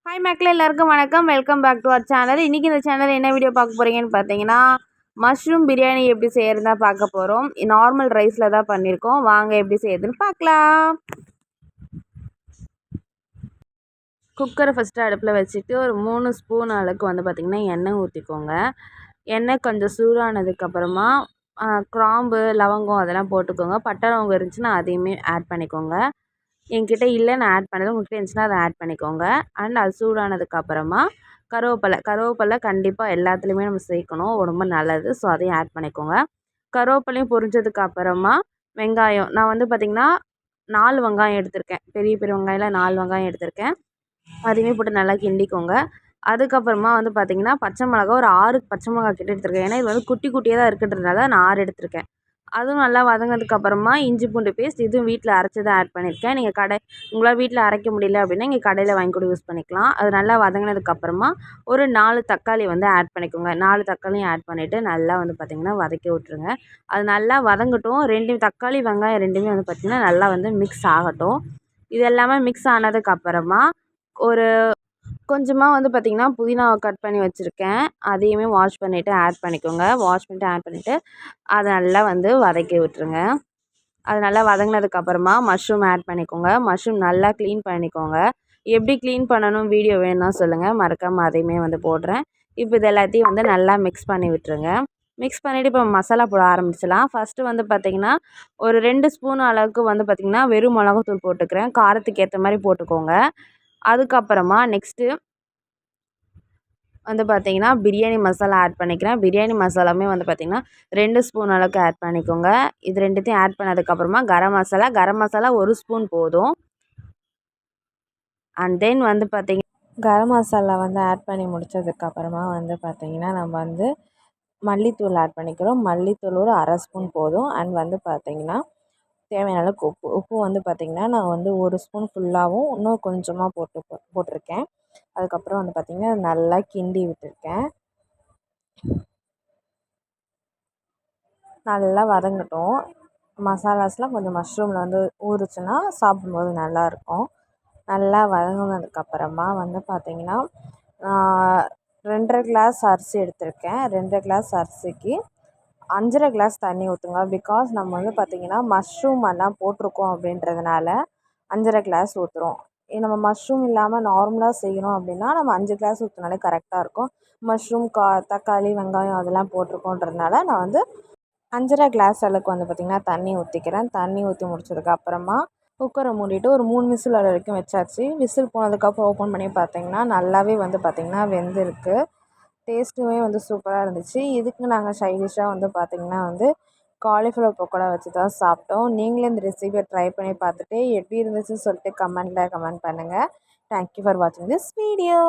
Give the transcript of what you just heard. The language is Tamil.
ஹாய் மக்களே, எல்லாருக்கும் வணக்கம். Welcome back to our channel. இன்றைக்கி இந்த சேனல் என்ன வீடியோ பார்க்க போகிறீங்கன்னு பார்த்தீங்கன்னா, மஷ்ரூம் பிரியாணி எப்படி செய்கிறது தான் பார்க்க போகிறோம். நார்மல் ரைஸில் தான் பண்ணியிருக்கோம். வாங்க எப்படி செய்யுதுன்னு பார்க்கலாம். குக்கரை ஃபஸ்ட்டு அடுப்பில் வச்சுட்டு ஒரு 3 ஸ்பூன் அளவுக்கு வந்து பார்த்திங்கன்னா எண்ணெய் ஊற்றிக்கோங்க. எண்ணெய் கொஞ்சம் சூடானதுக்கப்புறமா கிராம்பு, லவங்கம் அதெல்லாம் போட்டுக்கோங்க. பட்டை லவங்கம் இருந்துச்சுன்னா அதையுமே ஆட் பண்ணிக்கோங்க. என்கிட்ட இல்லை, நான் ஆட் பண்ணது. உங்கள்கிட்ட இருந்துச்சுன்னா அதை ஆட் பண்ணிக்கோங்க. அண்ட் அது சூடானதுக்கப்புறமா கருவேப்பிலை கண்டிப்பாக எல்லாத்துலேயுமே நம்ம சேர்க்கணும், ரொம்ப நல்லது. ஸோ அதையும் ஆட் பண்ணிக்கோங்க. கருவேப்பிலையும் பொரிஞ்சதுக்கப்புறமா வெங்காயம், நான் வந்து பார்த்திங்கன்னா 4 வெங்காயம் எடுத்திருக்கேன். பெரிய பெரிய வெங்காயம்லாம் 4 வெங்காயம் எடுத்திருக்கேன். அதையுமே போட்டு நல்லா கிண்டிக்கோங்க. அதுக்கப்புறமா வந்து பார்த்திங்கன்னா பச்சை மிளகா ஒரு 6 பச்சை மிளகா கிட்ட எடுத்திருக்கேன். ஏன்னா இது வந்து குட்டி குட்டியாக தான் இருக்குன்றதுனால நான் 6 எடுத்திருக்கேன். அதுவும் நல்லா வதங்கினதுக்கப்புறமா இஞ்சி பூண்டு பேஸ்ட், இதுவும் வீட்டில் அரைச்சதை ஆட் பண்ணியிருக்கேன். நீங்கள் உங்களால் வீட்டில் அரைக்க முடியல அப்படின்னா நீங்கள் கடையில் வாங்கி கூட யூஸ் பண்ணிக்கலாம். அது நல்லா வதங்கினதுக்கப்புறமா ஒரு 4 தக்காளி வந்து ஆட் பண்ணிக்கோங்க. 4 தக்காளியும் ஆட் பண்ணிவிட்டு நல்லா வந்து பார்த்திங்கன்னா வதக்கி விட்ருங்க. அது நல்லா வதங்கட்டும். 2 தக்காளி வெங்காயம் 2மே வந்து பார்த்திங்கன்னா நல்லா வந்து மிக்ஸ் ஆகட்டும். இது எல்லாமே மிக்ஸ் ஆனதுக்கப்புறமா ஒரு கொஞ்சமாக வந்து பார்த்திங்கன்னா புதினாவை கட் பண்ணி வச்சுருக்கேன். அதையுமே வாஷ் பண்ணிவிட்டு ஆட் பண்ணிக்கோங்க. வாஷ் பண்ணிவிட்டு ஆட் பண்ணிவிட்டு அதை நல்லா வந்து வதக்கி விட்டுருங்க. அது நல்லா வதங்கினதுக்கப்புறமா மஷ்ரூம் ஆட் பண்ணிக்கோங்க. மஷ்ரூம் நல்லா க்ளீன் பண்ணிக்கோங்க. எப்படி க்ளீன் பண்ணணும் வீடியோ வேணும்னா சொல்லுங்கள், மறக்காமல் அதையுமே வந்து போடுறேன். இப்போ இது எல்லாத்தையும் வந்து நல்லா மிக்ஸ் பண்ணி விட்டுருங்க. மிக்ஸ் பண்ணிவிட்டு இப்போ மசாலா போட ஆரம்பிச்சிடலாம். ஃபஸ்ட்டு வந்து பார்த்திங்கன்னா ஒரு 2 ஸ்பூன் அளவுக்கு வந்து பார்த்திங்கன்னா வெறும் மிளகாத்தூள் போட்டுக்கிறேன். காரத்துக்கு ஏற்ற மாதிரி போட்டுக்கோங்க. அதுக்கப்புறமா நெக்ஸ்ட்டு வந்து பார்த்திங்கன்னா பிரியாணி மசாலா ஆட் பண்ணிக்கிறேன். பிரியாணி மசாலாவுமே வந்து பார்த்திங்கன்னா 2 ஸ்பூன் அளவுக்கு ஆட் பண்ணிக்கோங்க. இது 2த்தையும் ஆட் பண்ணதுக்கப்புறமா கரம் மசாலா 1 ஸ்பூன் போதும். அண்ட் தென் வந்து பார்த்திங்கன்னா கரம் மசாலா வந்து ஆட் பண்ணி முடித்ததுக்கப்புறமா வந்து பார்த்திங்கன்னா நம்ம வந்து மல்லித்தூள் ஆட் பண்ணிக்கிறோம். மல்லித்தூள் ஒரு 1/2 ஸ்பூன் போதும். அண்ட் வந்து பார்த்திங்கன்னா தேவையான அளவுக்கு உப்பு வந்து பார்த்திங்கன்னா நான் வந்து 1 ஸ்பூன் ஃபுல்லாகவும் இன்னும் கொஞ்சமாக போட்டிருக்கேன். அதுக்கப்புறம் வந்து பார்த்திங்கன்னா நல்லா கிண்டி விட்டுருக்கேன். நல்லா வதங்கட்டும். மசாலாஸ்லாம் கொஞ்சம் மஷ்ரூமில் வந்து ஊறுச்சுன்னா சாப்பிடும்போது நல்லாயிருக்கும். நல்லா வதங்கினதுக்கப்புறமா வந்து பார்த்திங்கன்னா 2 1/2 கிளாஸ் அரிசி எடுத்திருக்கேன். 2 1/2 கிளாஸ் அரிசிக்கு 5 1/2 கிளாஸ் தண்ணி ஊற்றுங்க. பிகாஸ் நம்ம வந்து பார்த்திங்கன்னா மஷ்ரூம் எல்லாம் போட்டிருக்கோம் அப்படின்றதுனால 5 1/2 கிளாஸ் ஊற்றுறோம். நம்ம மஷ்ரூம் இல்லாமல் நார்மலாக செய்யணும் அப்படின்னா நம்ம 5 கிளாஸ் ஊற்றினாலே கரெக்டாக இருக்கும். மஷ்ரூம், தக்காளி, வெங்காயம் அதெல்லாம் போட்டிருக்கோன்றதுனால நான் வந்து 5 1/2 கிளாஸ் அளவுக்கு வந்து பார்த்திங்கன்னா தண்ணி ஊற்றிக்கிறேன். தண்ணி ஊற்றி முடிச்சதுக்கப்புறமா குக்கரை மூடிட்டு ஒரு 3 விசில் வர வரைக்கும் வச்சாச்சு. விசில் போனதுக்கப்புறம் ஓப்பன் பண்ணி பார்த்திங்கன்னா நல்லாவே வந்து பார்த்திங்கன்னா வெந்திருக்கு. டேஸ்ட்டுமே வந்து சூப்பராக இருந்துச்சு. இதுக்கு நாங்கள் சைட் டிஷ்ஷாக வந்து பார்த்திங்கன்னா வந்து காலிஃப்ளவர் பக்கோடா வச்சு தான் சாப்பிட்டோம். நீங்களே இந்த ரெசிபியை ட்ரை பண்ணி பார்த்துட்டு எப்படி இருந்துச்சுன்னு சொல்லிட்டு கமெண்ட் பண்ணுங்கள். தேங்க்யூ ஃபார் வாட்சிங் திஸ் வீடியோ.